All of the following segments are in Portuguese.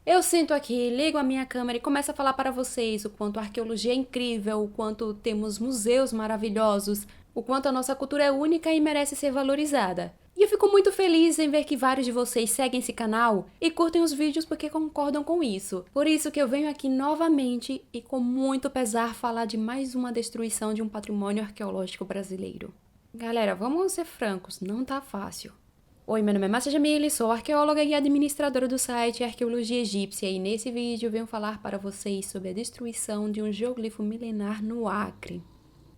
Eu sento aqui, ligo a minha câmera e começo a falar para vocês o quanto a arqueologia é incrível, o quanto temos museus maravilhosos, o quanto a nossa cultura é única e merece ser valorizada. E eu fico muito feliz em ver que vários de vocês seguem esse canal e curtem os vídeos porque concordam com isso. Por isso que eu venho aqui novamente e com muito pesar falar de mais uma destruição de um patrimônio arqueológico brasileiro. Galera, vamos ser francos, não tá fácil. Oi, meu nome é Márcia Jamile, sou arqueóloga e administradora do site Arqueologia Egípcia e nesse vídeo venho falar para vocês sobre a destruição de um geoglifo milenar no Acre.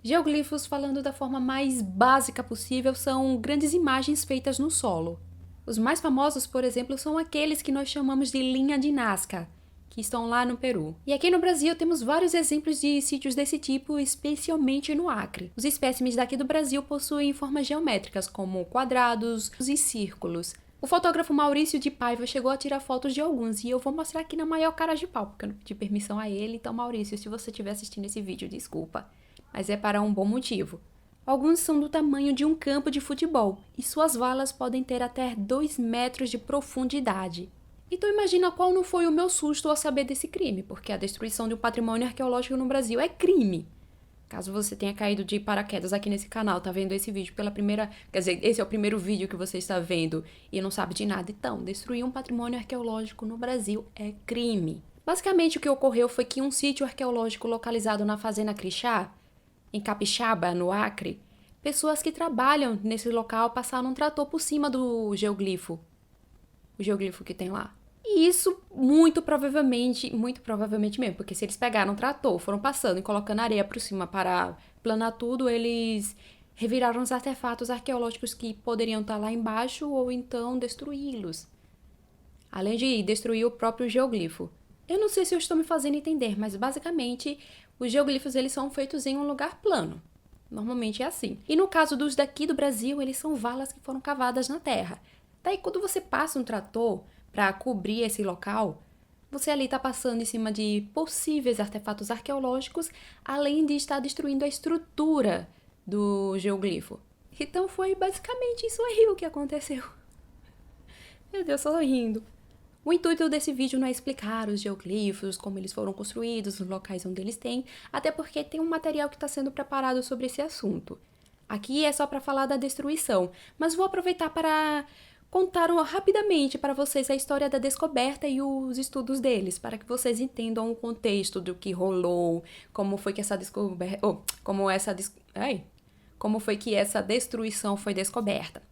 Geoglifos, falando da forma mais básica possível, são grandes imagens feitas no solo. Os mais famosos, por exemplo, são aqueles que nós chamamos de linha de Nazca, que estão lá no Peru. E aqui no Brasil temos vários exemplos de sítios desse tipo, especialmente no Acre. Os espécimes daqui do Brasil possuem formas geométricas, como quadrados e círculos. O fotógrafo Maurício de Paiva chegou a tirar fotos de alguns, e eu vou mostrar aqui na maior cara de pau, porque eu não pedi permissão a ele. Então, Maurício, se você estiver assistindo esse vídeo, desculpa, mas é para um bom motivo. Alguns são do tamanho de um campo de futebol, e suas valas podem ter até 2 metros de profundidade. Então imagina qual não foi o meu susto ao saber desse crime, porque a destruição de um patrimônio arqueológico no Brasil é crime. Caso você tenha caído de paraquedas aqui nesse canal, tá vendo esse vídeo pela primeira... Quer dizer, esse é o primeiro vídeo que você está vendo e não sabe de nada. Então, destruir um patrimônio arqueológico no Brasil é crime. Basicamente, o que ocorreu foi que um sítio arqueológico localizado na Fazenda Crixá, em Capixaba, no Acre, pessoas que trabalham nesse local passaram um trator por cima do geoglifo. O geoglifo que tem lá. E isso muito provavelmente mesmo, porque se eles pegaram um trator, foram passando e colocando areia por cima para planar tudo, eles reviraram os artefatos arqueológicos que poderiam estar lá embaixo ou então destruí-los. Além de destruir o próprio geoglifo. Eu não sei se eu estou me fazendo entender, mas basicamente os geoglifos eles são feitos em um lugar plano. Normalmente é assim. E no caso dos daqui do Brasil, eles são valas que foram cavadas na terra. Daí quando você passa um trator para cobrir esse local, você ali está passando em cima de possíveis artefatos arqueológicos, além de estar destruindo a estrutura do geoglifo. Então foi basicamente isso aí o que aconteceu. Meu Deus, só rindo. O intuito desse vídeo não é explicar os geoglifos, como eles foram construídos, os locais onde eles têm, até porque tem um material que está sendo preparado sobre esse assunto. Aqui é só para falar da destruição, mas vou aproveitar para contar rapidamente para vocês a história da descoberta e os estudos deles, para que vocês entendam o contexto do que rolou, como foi que essa descoberta, como foi que essa destruição foi descoberta.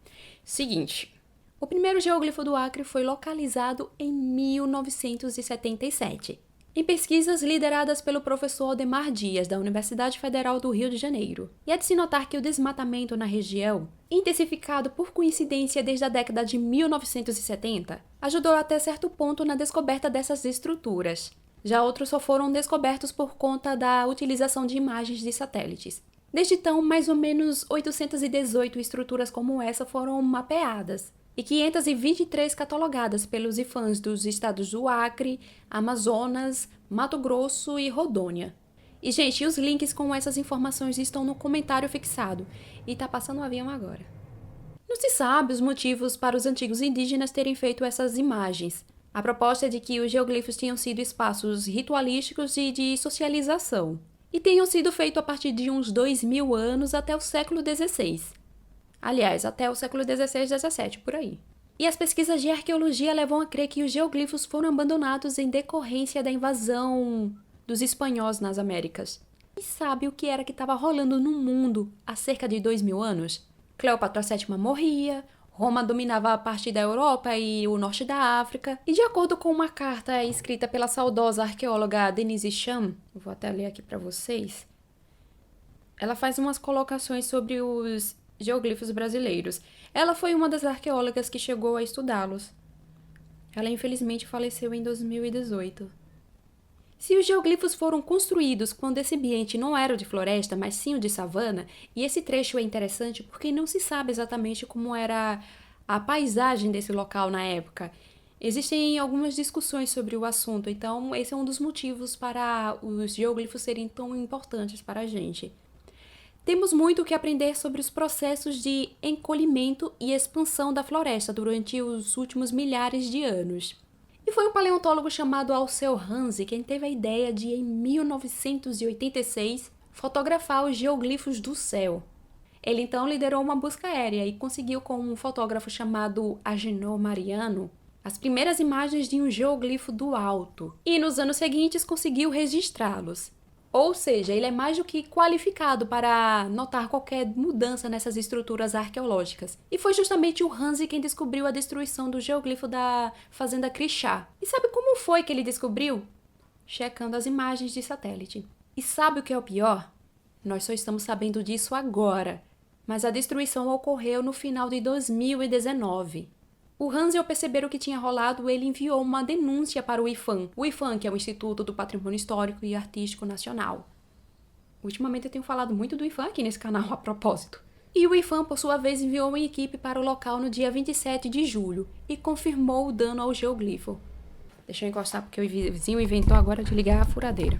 Seguinte, o primeiro geóglifo do Acre foi localizado em 1977, em pesquisas lideradas pelo professor Ademar Dias, da Universidade Federal do Rio de Janeiro. E é de se notar que o desmatamento na região, intensificado por coincidência desde a década de 1970, ajudou até certo ponto na descoberta dessas estruturas. Já outros só foram descobertos por conta da utilização de imagens de satélites. Desde então, mais ou menos 818 estruturas como essa foram mapeadas, e 523 catalogadas pelos IFAMs dos estados do Acre, Amazonas, Mato Grosso e Rondônia. E, gente, os links com essas informações estão no comentário fixado. E tá passando um avião agora. Não se sabe os motivos para os antigos indígenas terem feito essas imagens. A proposta é de que os geoglifos tinham sido espaços ritualísticos e de socialização, e tenham sido feitos a partir de uns 2000 anos até o século XVI. Aliás, até o século XVI e XVII, por aí. E as pesquisas de arqueologia levam a crer que os geoglifos foram abandonados em decorrência da invasão dos espanhóis nas Américas. E sabe o que era que estava rolando no mundo há cerca de 2000 anos? Cleópatra VII morria, Roma dominava a parte da Europa e o norte da África, e de acordo com uma carta escrita pela saudosa arqueóloga Denise Cham, eu vou até ler aqui para vocês, ela faz umas colocações sobre os geoglifos brasileiros. Ela foi uma das arqueólogas que chegou a estudá-los. Ela infelizmente faleceu em 2018. Se os geoglifos foram construídos quando esse ambiente não era o de floresta, mas sim o de savana, e esse trecho é interessante porque não se sabe exatamente como era a paisagem desse local na época. Existem algumas discussões sobre o assunto, então esse é um dos motivos para os geoglifos serem tão importantes para a gente. Temos muito o que aprender sobre os processos de encolhimento e expansão da floresta durante os últimos milhares de anos. E foi um paleontólogo chamado Alceu Hanzi quem teve a ideia de, em 1986, fotografar os geoglifos do céu. Ele então liderou uma busca aérea e conseguiu, com um fotógrafo chamado Agenor Mariano, as primeiras imagens de um geoglifo do alto. E nos anos seguintes conseguiu registrá-los. Ou seja, ele é mais do que qualificado para notar qualquer mudança nessas estruturas arqueológicas. E foi justamente o Hanzi quem descobriu a destruição do geoglifo da fazenda Crixá. E sabe como foi que ele descobriu? Checando as imagens de satélite. E sabe o que é o pior? Nós só estamos sabendo disso agora, mas a destruição ocorreu no final de 2019. O Hanzi, ao perceber o que tinha rolado, ele enviou uma denúncia para o IPHAN. O IPHAN, que é o Instituto do Patrimônio Histórico e Artístico Nacional. Ultimamente eu tenho falado muito do IPHAN aqui nesse canal, a propósito. E o IPHAN, por sua vez, enviou uma equipe para o local no dia 27 de julho e confirmou o dano ao geoglifo. Deixa eu encostar porque o vizinho inventou agora de ligar a furadeira.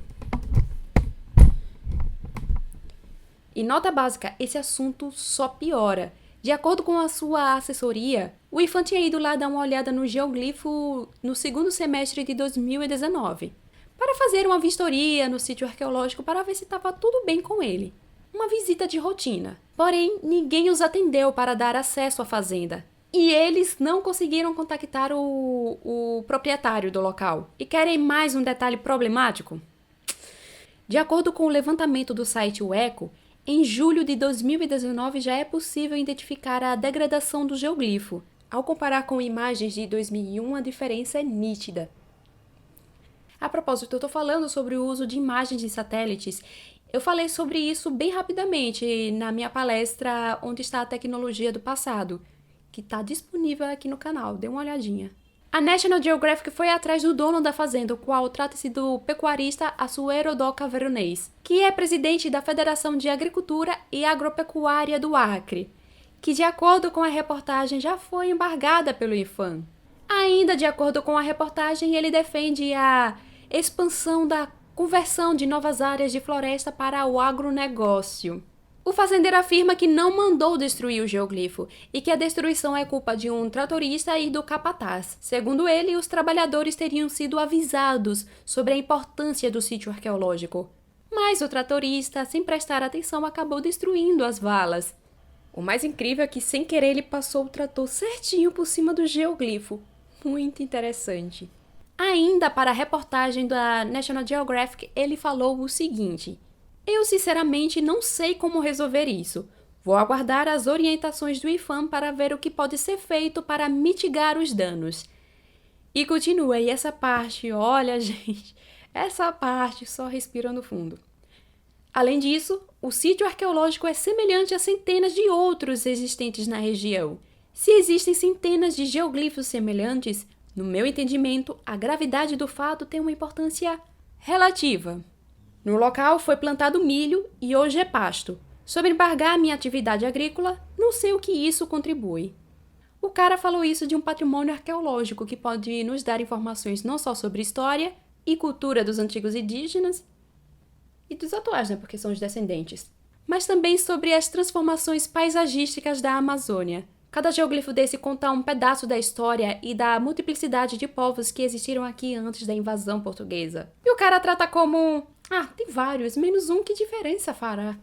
E nota básica, esse assunto só piora. De acordo com a sua assessoria, o IPHAN tinha ido lá dar uma olhada no geoglifo no segundo semestre de 2019, para fazer uma vistoria no sítio arqueológico para ver se estava tudo bem com ele. Uma visita de rotina. Porém, ninguém os atendeu para dar acesso à fazenda. E eles não conseguiram contactar o proprietário do local. E querem mais um detalhe problemático? De acordo com o levantamento do site Eco, em julho de 2019 já é possível identificar a degradação do geoglifo. Ao comparar com imagens de 2001, a diferença é nítida. A propósito, eu estou falando sobre o uso de imagens de satélites. Eu falei sobre isso bem rapidamente na minha palestra Onde está a Tecnologia do Passado, que está disponível aqui no canal, dê uma olhadinha. A National Geographic foi atrás do dono da fazenda, o qual trata-se do pecuarista Assuero Doca Veronese, que é presidente da Federação de Agricultura e Agropecuária do Acre, que, de acordo com a reportagem, já foi embargada pelo IPHAN. Ainda de acordo com a reportagem, ele defende a expansão da conversão de novas áreas de floresta para o agronegócio. O fazendeiro afirma que não mandou destruir o geoglifo e que a destruição é culpa de um tratorista e do capataz. Segundo ele, os trabalhadores teriam sido avisados sobre a importância do sítio arqueológico. Mas o tratorista, sem prestar atenção, acabou destruindo as valas. O mais incrível é que, sem querer, ele passou o trator certinho por cima do geoglifo. Muito interessante. Ainda para a reportagem da National Geographic, ele falou o seguinte: eu sinceramente não sei como resolver isso. Vou aguardar as orientações do IPHAN para ver o que pode ser feito para mitigar os danos. E continua, e essa parte, olha gente, essa parte só respirando fundo. Além disso, o sítio arqueológico é semelhante a centenas de outros existentes na região. Se existem centenas de geoglifos semelhantes, no meu entendimento, a gravidade do fato tem uma importância relativa. No local foi plantado milho e hoje é pasto. Sobre embargar a minha atividade agrícola, não sei o que isso contribui. O cara falou isso de um patrimônio arqueológico que pode nos dar informações não só sobre história e cultura dos antigos indígenas e dos atuais, né, porque são os descendentes, mas também sobre as transformações paisagísticas da Amazônia. Cada geoglifo desse conta um pedaço da história e da multiplicidade de povos que existiram aqui antes da invasão portuguesa. E o cara trata como: tem vários, menos um, que diferença fará?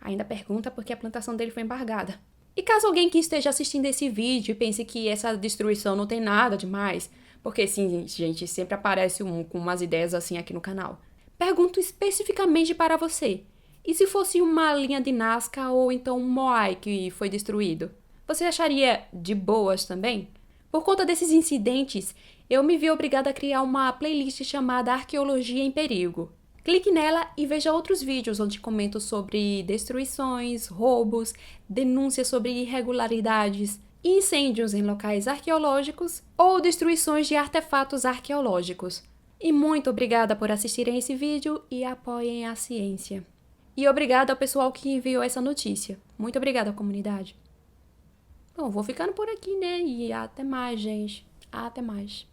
Ainda pergunta porque a plantação dele foi embargada. E caso alguém que esteja assistindo esse vídeo e pense que essa destruição não tem nada demais, porque sim, gente, sempre aparece com umas ideias assim aqui no canal, pergunto especificamente para você: e se fosse uma linha de Nazca ou então um Moai que foi destruído? Você acharia de boas também? Por conta desses incidentes, eu me vi obrigada a criar uma playlist chamada Arqueologia em Perigo. Clique nela e veja outros vídeos onde comento sobre destruições, roubos, denúncias sobre irregularidades, incêndios em locais arqueológicos ou destruições de artefatos arqueológicos. E muito obrigada por assistirem esse vídeo e apoiem a ciência. E obrigada ao pessoal que enviou essa notícia. Muito obrigada, comunidade. Bom, vou ficando por aqui, né? E até mais, gente. Até mais.